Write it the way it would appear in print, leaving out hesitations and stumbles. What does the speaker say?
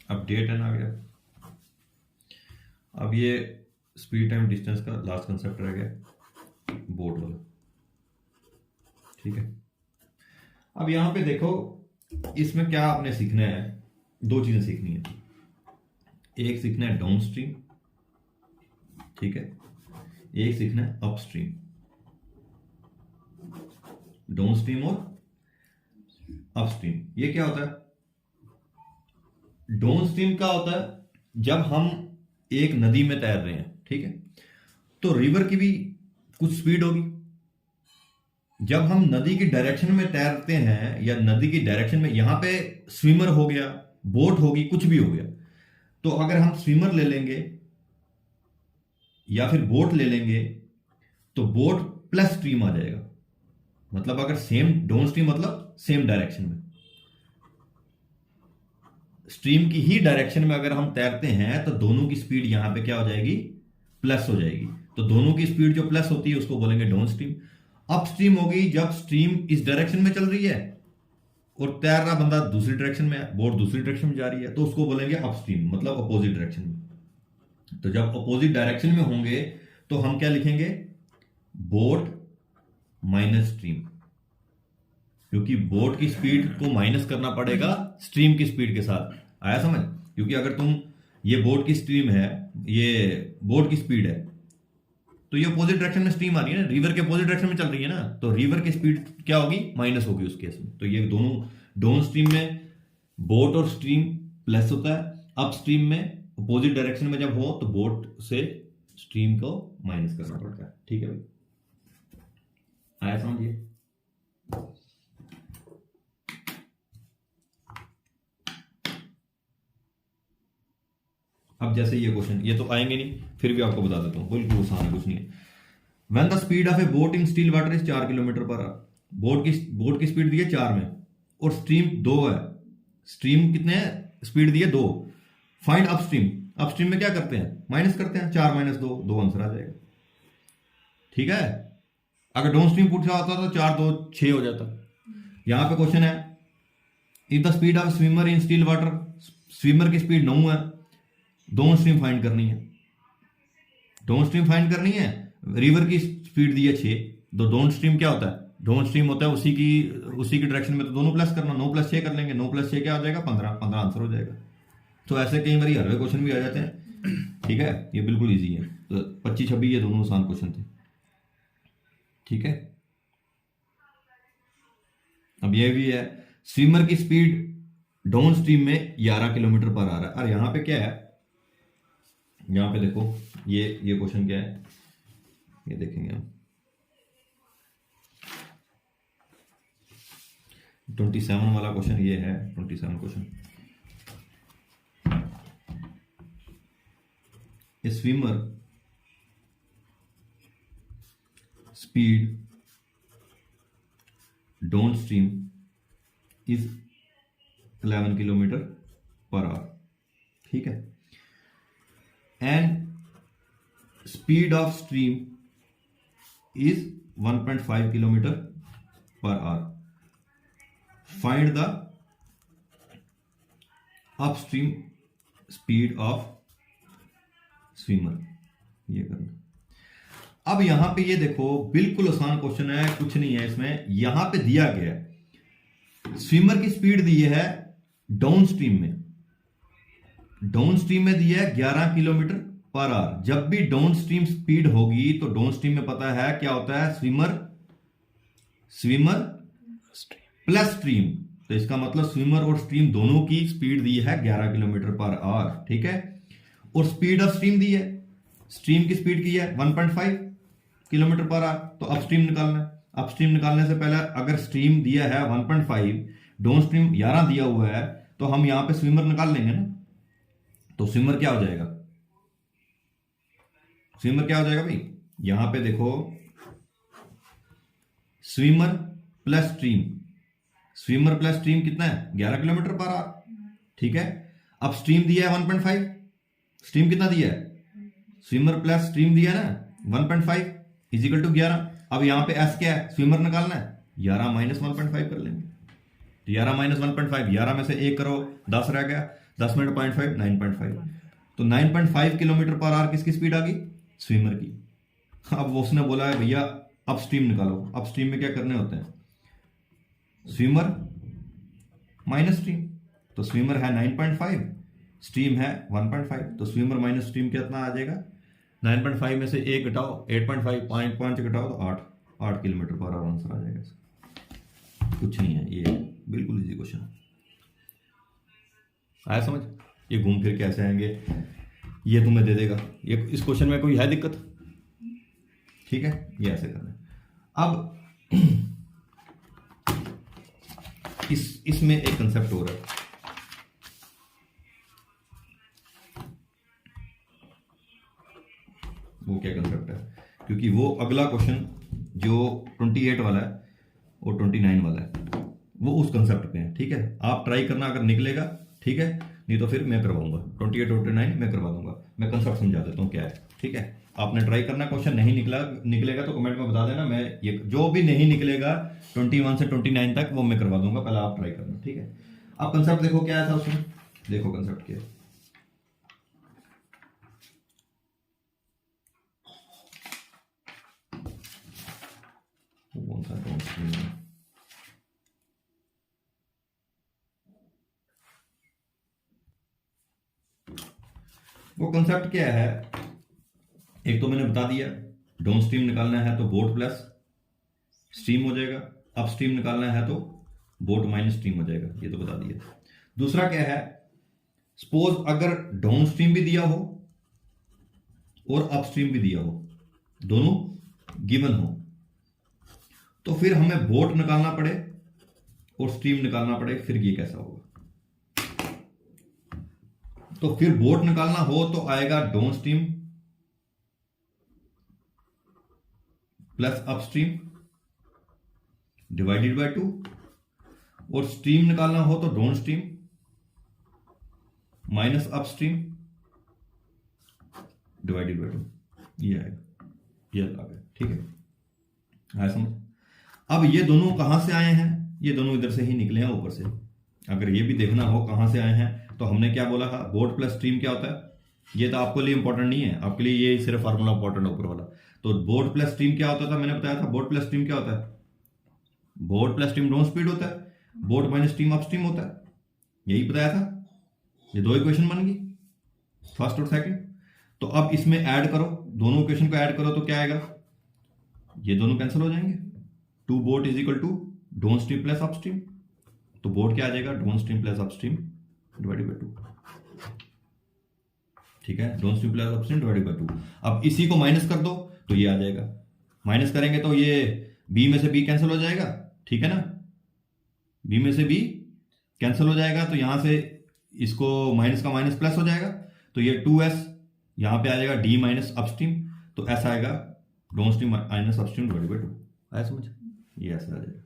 अब date N आ गया। अब ये स्पीड टाइम डिस्टेंस का लास्ट कंसेप्ट रह गया, बोट वाला। ठीक है, अब यहां पे देखो, इसमें क्या आपने सीखना है, दो चीजें सीखनी है। एक सीखना है डाउन स्ट्रीम, ठीक है, एक सीखना है अपस्ट्रीम। डाउन स्ट्रीम और अपस्ट्रीम, ये क्या होता है? डाउन स्ट्रीम क्या होता है? जब हम एक नदी में तैर रहे हैं, ठीक है, तो रिवर की भी कुछ स्पीड होगी। जब हम नदी की डायरेक्शन में तैरते हैं, या नदी की डायरेक्शन में, यहां पे स्विमर हो गया, बोट होगी, कुछ भी हो गया, तो अगर हम स्विमर ले लेंगे या फिर बोट ले लेंगे, तो बोट प्लस स्ट्रीम आ जाएगा। मतलब अगर सेम डाउन स्ट्रीम मतलब सेम डायरेक्शन में, स्ट्रीम की ही डायरेक्शन में अगर हम तैरते हैं, तो दोनों की स्पीड यहां पे क्या हो जाएगी? प्लस हो जाएगी। तो दोनों की स्पीड जो प्लस होती है उसको बोलेंगे डाउन स्ट्रीम। अप स्ट्रीम होगी जब स्ट्रीम इस डायरेक्शन में चल रही है और तैर रहा बंदा दूसरी डायरेक्शन में, बोट दूसरी डायरेक्शन में जा रही है, तो उसको बोलेंगे अप स्ट्रीम, मतलब अपोजिट डायरेक्शन में। तो जब अपोजिट डायरेक्शन में होंगे तो हम क्या लिखेंगे? बोट माइनस स्ट्रीम, क्योंकि बोट की स्पीड को माइनस करना पड़ेगा स्ट्रीम की स्पीड के साथ। आया समझ? क्योंकि अगर तुम, ये बोट की स्ट्रीम है, ये बोट की स्पीड है, तो ये अपोजिट डायरेक्शन में स्ट्रीम आ रही है ना, रिवर के अपोजिट डायरेक्शन में चल रही है ना, तो रिवर की स्पीड क्या होगी? माइनस होगी उस केस में। तो ये दोनों, डाउन स्ट्रीम में बोट और स्ट्रीम प्लस होता है, अप स्ट्रीम में अपोजिट डायरेक्शन में जब हो तो बोट से स्ट्रीम को माइनस करना पड़ता है। ठीक है भाई, आया समझिए? अब जैसे ये क्वेश्चन, ये तो आएंगे नहीं, फिर भी आपको बता देता हूं, बिल्कुल आसान है, कुछ नहीं है। When the speed of A boat in still water is 4 kilometre per hour, boat की स्पीड दी है 4 में और स्ट्रीम 2 है। स्ट्रीम कितने है? स्पीड दी है 2। Find up stream. Up stream में क्या करते हैं? माइनस करते हैं, 4 माइनस 2, 2 आंसर आ जाएगा। ठीक है, अगर डाउन स्ट्रीम पूछा होता तो 4 2 6 हो जाता। यहां पे क्वेश्चन है, if the speed of swimmer in still water, swimmer की स्पीड 9 है, डाउन स्ट्रीम फाइंड करनी है। डाउन स्ट्रीम फाइंड करनी है, रिवर की स्पीड दी है 6, तो डाउन स्ट्रीम क्या होता है? डाउन स्ट्रीम होता है उसी की डायरेक्शन में, तो दोनों प्लस करना, 9 + 6 कर लेंगे, 9 + 6 क्या हो जाएगा? 15, 15 आंसर हो जाएगा। तो ऐसे कई बार हर क्वेश्चन भी आ जाते हैं। ठीक है, ये बिल्कुल ईजी है। तो 25 26 ये दोनों आसान क्वेश्चन थे। ठीक है, अब ये भी है, स्विमर की स्पीड डाउन स्ट्रीम में 11 किलोमीटर पर आ रहा है। और यहां पे क्या है? यहां पे देखो, ये क्वेश्चन क्या है, ये देखेंगे हम। 27 वाला क्वेश्चन ये है, 27 question. A swimmer speed down stream is 11 kilometre per hour. ठीक है, and speed of stream is 1.5 kilometre per hour. Find the upstream speed of swimmer. ये करना। अब यहां पे ये देखो, बिल्कुल आसान क्वेश्चन है, कुछ नहीं है इसमें। यहां पे दिया गया है स्विमर की स्पीड दी है डाउन स्ट्रीम में, डाउन स्ट्रीम में दिया है 11 किलोमीटर पर आवर। जब भी डाउन स्ट्रीम स्पीड होगी तो डाउन स्ट्रीम में पता है क्या होता है? Swimmer plus stream. तो इसका मतलब स्विमर और स्ट्रीम दोनों की स्पीड दी है 11 किलोमीटर पर आवर। ठीक है, और स्पीड ऑफ स्ट्रीम दी है, स्ट्रीम की स्पीड की है 1.5 किलोमीटर पर आवर। तो अपस्ट्रीम निकालना है। अपस्ट्रीम निकालने से पहले अगर स्ट्रीम दिया है 1.5, डाउन स्ट्रीम 11 दिया हुआ है, तो हम यहां पे स्विमर निकाल लेंगे ना। तो स्विमर क्या हो जाएगा? स्विमर क्या हो जाएगा भाई? यहां पे देखो, swimmer plus stream, swimmer plus stream कितना है? 11 किलोमीटर पर आवर। ठीक है, अब स्ट्रीम दिया है 1.5, स्ट्रीम कितना दिया है? स्विमर प्लस स्ट्रीम दिया है ना 1.5 इजिकल टू 11। अब यहां पे एस क्या है? स्विमर निकालना है, 11 - 1.5 कर लेंगे। तो 11 - 1.5, 11 में से 1 करो 10 रह गया, 10 मिनट 0.5 9.5, तो 9.5 किलोमीटर पर आवर किसकी स्पीड आ गई? स्विमर की। अब वो उसने बोला है भैया अपस्ट्रीम निकालो। अपस्ट्रीम में क्या करने होते हैं? Swimmer minus stream. तो स्विमर है 9.5, स्ट्रीम है 1.5, तो स्विमर माइनस स्ट्रीम कितना आ जाएगा? 9.5 में से 1 घटाओ 8.5, 5 घटाओ तो 8 किलोमीटर पर आवर आंसर आ जाएगा इसका। कुछ नहीं है, ये बिल्कुल इजी क्वेश्चन आया समझ। ये घूम फिर के ऐसे आएंगे, ये तुम्हें दे देगा। ये इस क्वेश्चन में कोई है दिक्कत? ठीक है, ये ऐसे करना है। अब इसमें एक कंसेप्ट हो रहा है, वो क्या कंसेप्ट है? क्योंकि वो अगला क्वेश्चन जो 28 वाला है और 29 वाला है वो उस कंसेप्ट पे है। ठीक है, आप ट्राई करना, अगर निकलेगा ठीक है, नहीं तो फिर मैं करवाऊंगा 28 और 29 मैं करवा दूंगा। मैं कंसेप्ट समझा देता हूँ क्या है। ठीक है, आपने ट्राई करना, क्वेश्चन नहीं निकलेगा तो कमेंट में बता देना। मैं ये जो भी नहीं निकलेगा 21 से 29 तक वो मैं करवा दूंगा, पहले आप ट्राई करना। ठीक है, अब कंसेप्ट देखो क्या आया था उसमें, देखो कंसेप्ट क्या है। कौन सा वो कंसेप्ट क्या है? एक तो मैंने बता दिया, डाउन स्ट्रीम निकालना है तो बोट प्लस स्ट्रीम हो जाएगा, अप स्ट्रीम निकालना है तो बोट माइनस स्ट्रीम हो जाएगा, ये तो बता दिया। दूसरा क्या है, सपोज अगर डाउन स्ट्रीम भी दिया हो और अप स्ट्रीम भी दिया हो, दोनों गिवन हो, तो फिर हमें बोट निकालना पड़े और स्ट्रीम निकालना पड़े, फिर ये कैसा होगा? तो फिर बोट निकालना हो तो आएगा down stream plus upstream divided by 2, और स्ट्रीम निकालना हो तो down stream minus upstream divided by 2, ये आएगा, ये आ गया। ठीक है, आया समझ। अब ये दोनों कहां से आए हैं? ये दोनों इधर से ही निकले हैं, ऊपर से। अगर ये भी देखना हो कहां से आए हैं तो हमने क्या बोला था, बोट प्लस स्ट्रीम क्या होता है? ये तो आपके लिए इंपॉर्टेंट नहीं है, आपके लिए ये सिर्फ फार्मूला इंपॉर्टेंट है ऊपर वाला। तो बोट प्लस स्ट्रीम क्या होता था? मैंने बताया था बोट प्लस स्ट्रीम क्या होता है? Boat plus stream down speed होता है, boat minus stream up stream होता है, यही बताया था। ये दो इक्वेशन बन गई, फर्स्ट और सेकंड। तो अब इसमें ऐड करो, दोनों इक्वेशन को ऐड करो तो क्या आएगा? ये दोनों कैंसिल हो जाएंगे। 2 boat is equal to down stream plus up stream, तो बोट क्या आ जाएगा? Down stream plus up stream divided by 2। ठीक है, down stream plus up stream divided by 2। अब इसी को माइनस कर दो तो ये आ जाएगा, माइनस करेंगे तो ये बी में से बी कैंसिल हो जाएगा। ठीक है ना, बी में से बी कैंसिल हो जाएगा, तो यहां से इसको माइनस का माइनस प्लस हो जाएगा, तो ये 2s यहां पे आ जाएगा डी माइनस अपस्ट्रीम, तो ऐसा आएगा down stream minus upstream divided by 2। आया समझ? ये ऐसा आ जाएगा।